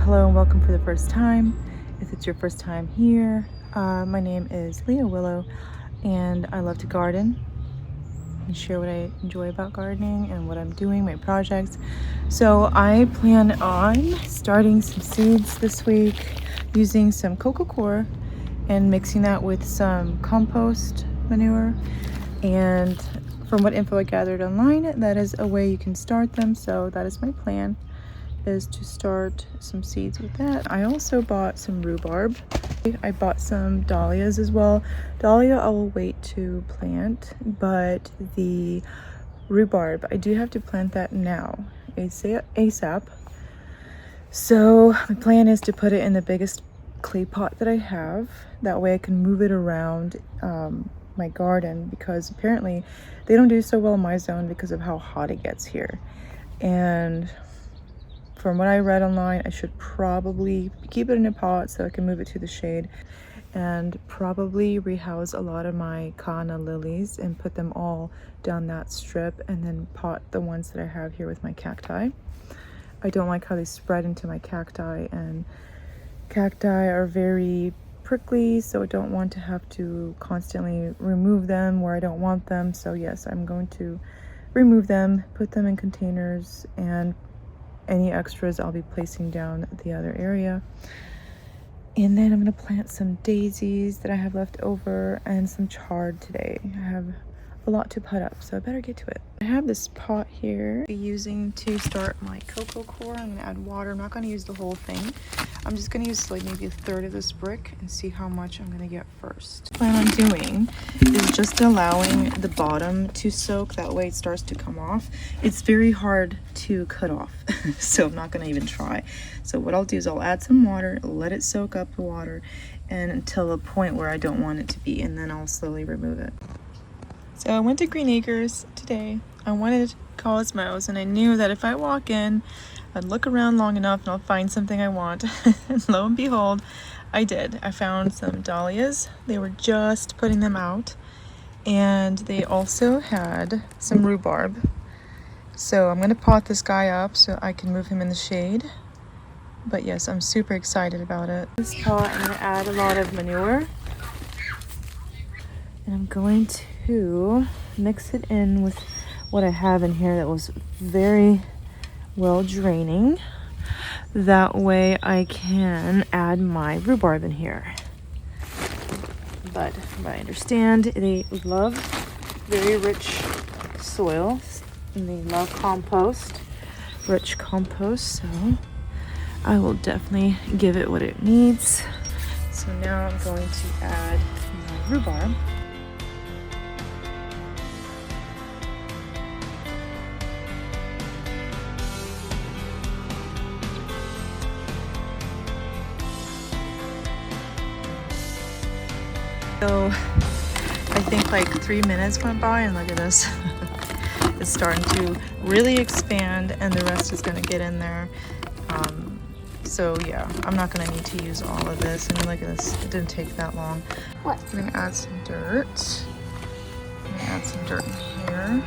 Hello and welcome for the first time. If it's your first time here, my name is Leah Willow and I love to garden and share what I enjoy about gardening and what I'm doing, my projects. So I plan on starting some seeds this week using some Coco Coir and mixing that with some compost manure. And from what info I gathered online, that is a way you can start them. So that is my plan, is to start some seeds with that. I also bought some rhubarb. I bought some dahlias as well. Dahlia I will wait to plant, but the rhubarb, I do have to plant that now, ASAP. So my plan is to put it in the biggest clay pot that I have. That way I can move it around my garden, because apparently they don't do so well in my zone because of how hot it gets here. And from what I read online, I should probably keep it in a pot so I can move it to the shade, and probably rehouse a lot of my Kana lilies and put them all down that strip, and then pot the ones that I have here with my cacti. I don't like how they spread into my cacti, and cacti are very prickly, so I don't want to have to constantly remove them where I don't want them. So yes, I'm going to remove them, put them in containers, and any extras I'll be placing down the other area. And then I'm going to plant some daisies that I have left over and some chard today. I have a lot to put up, so I better get to it. I have this pot here I'm using to start my Coco Coir. I'm going to add water. I'm not going to use the whole thing. I'm just going to use like maybe a third of this brick and see how much I'm going to get first. What I'm doing is just allowing the bottom to soak. That way it starts to come off. It's very hard to cut off, so I'm not going to even try. So what I'll do is I'll add some water, let it soak up the water, and until a point where I don't want it to be, and then I'll slowly remove it. So I went to Green Acres today. I wanted Cosmos, and I knew that if I walk in, I'd look around long enough and I'll find something I want. And lo and behold, I did. I found some dahlias. They were just putting them out. And they also had some rhubarb. So I'm going to pot this guy up so I can move him in the shade. But yes, I'm super excited about it. This pot, I'm going to add a lot of manure. And I'm going to mix it in with what I have in here that was very well draining. That way I can add my rhubarb in here. But from what I understand, they love very rich soil and they love compost, rich compost, so I will definitely give it what it needs. So now I'm going to add my rhubarb. So I think like 3 minutes went by, and look at this. It's starting to really expand, and the rest is going to get in there. So yeah, I'm not going to need to use all of this. And look at this, it didn't take that long. What? I'm going to add some dirt. I'm going to add some dirt in here.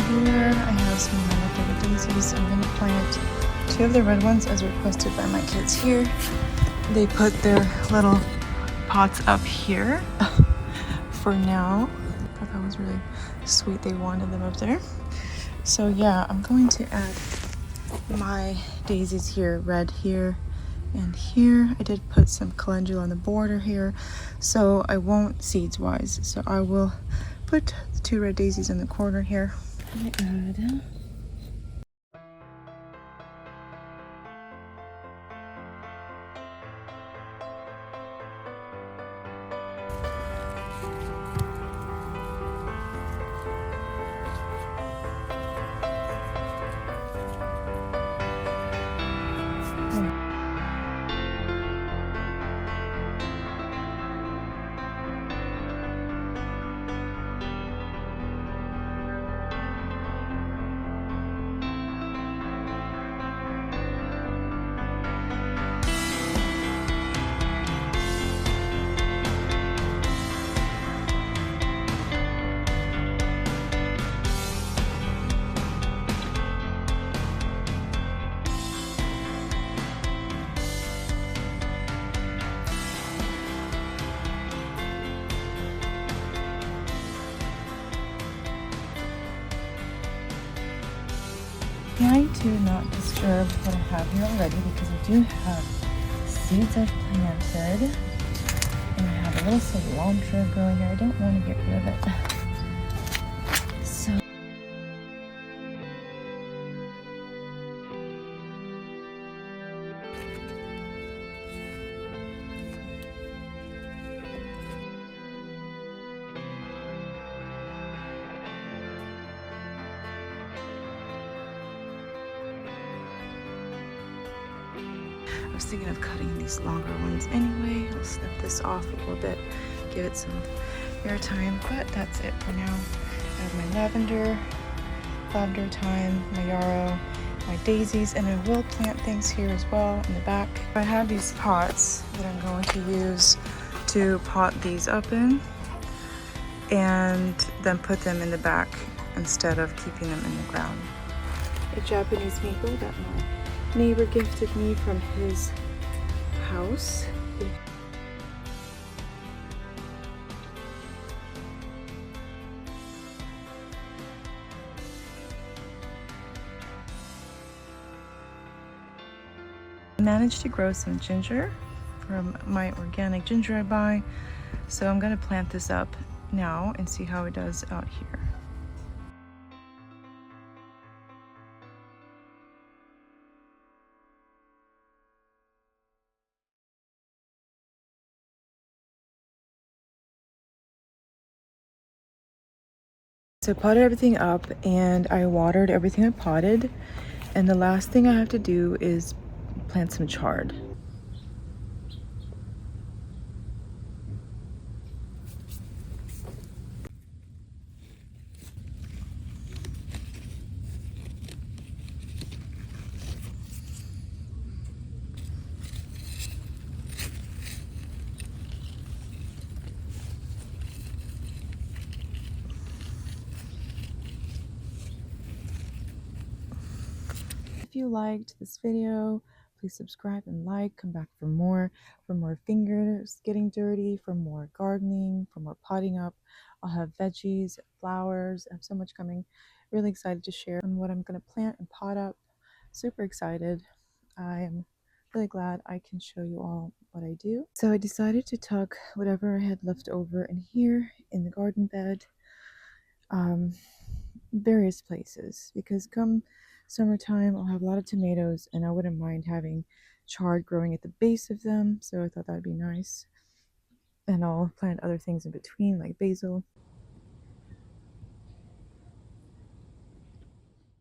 Here I have some of my leftover daisies. I'm going to plant 2 of the red ones as requested by my kids here. They put their little pots up here for now. I thought that was really sweet. They wanted them up there. So yeah, I'm going to add my daisies here, red here and here. I did put some calendula on the border here, so I won't seeds wise. So I will put the 2 red daisies in the corner here. I add trying to not disturb what I have here already because I do have seeds I've planted. And I have a little cilantro growing here. I don't want to get rid of it. So I was thinking of cutting these longer ones anyway. I'll snip this off a little bit, give it some airtime, but that's it for now. I have my lavender thyme, my yarrow, my daisies, and I will plant things here as well in the back. I have these pots that I'm going to use to pot these up in and then put them in the back instead of keeping them in the ground. A Japanese maple that my neighbor gifted me from his house. I managed to grow some ginger from my organic ginger I buy, so I'm going to plant this up now and see how it does out here. So I potted everything up and I watered everything I potted, and the last thing I have to do is plant some chard. If you liked this video, please subscribe and like. Come back for more fingers getting dirty, for more gardening, for more potting up. I'll have veggies, flowers. I have so much coming. Really excited to share on what I'm going to plant and pot up. Super excited. I am really glad I can show you all what I do. So I decided to tuck whatever I had left over in here in the garden bed. Various places, because come summertime I'll have a lot of tomatoes and I wouldn't mind having chard growing at the base of them, so I thought that would be nice. And I'll plant other things in between like basil.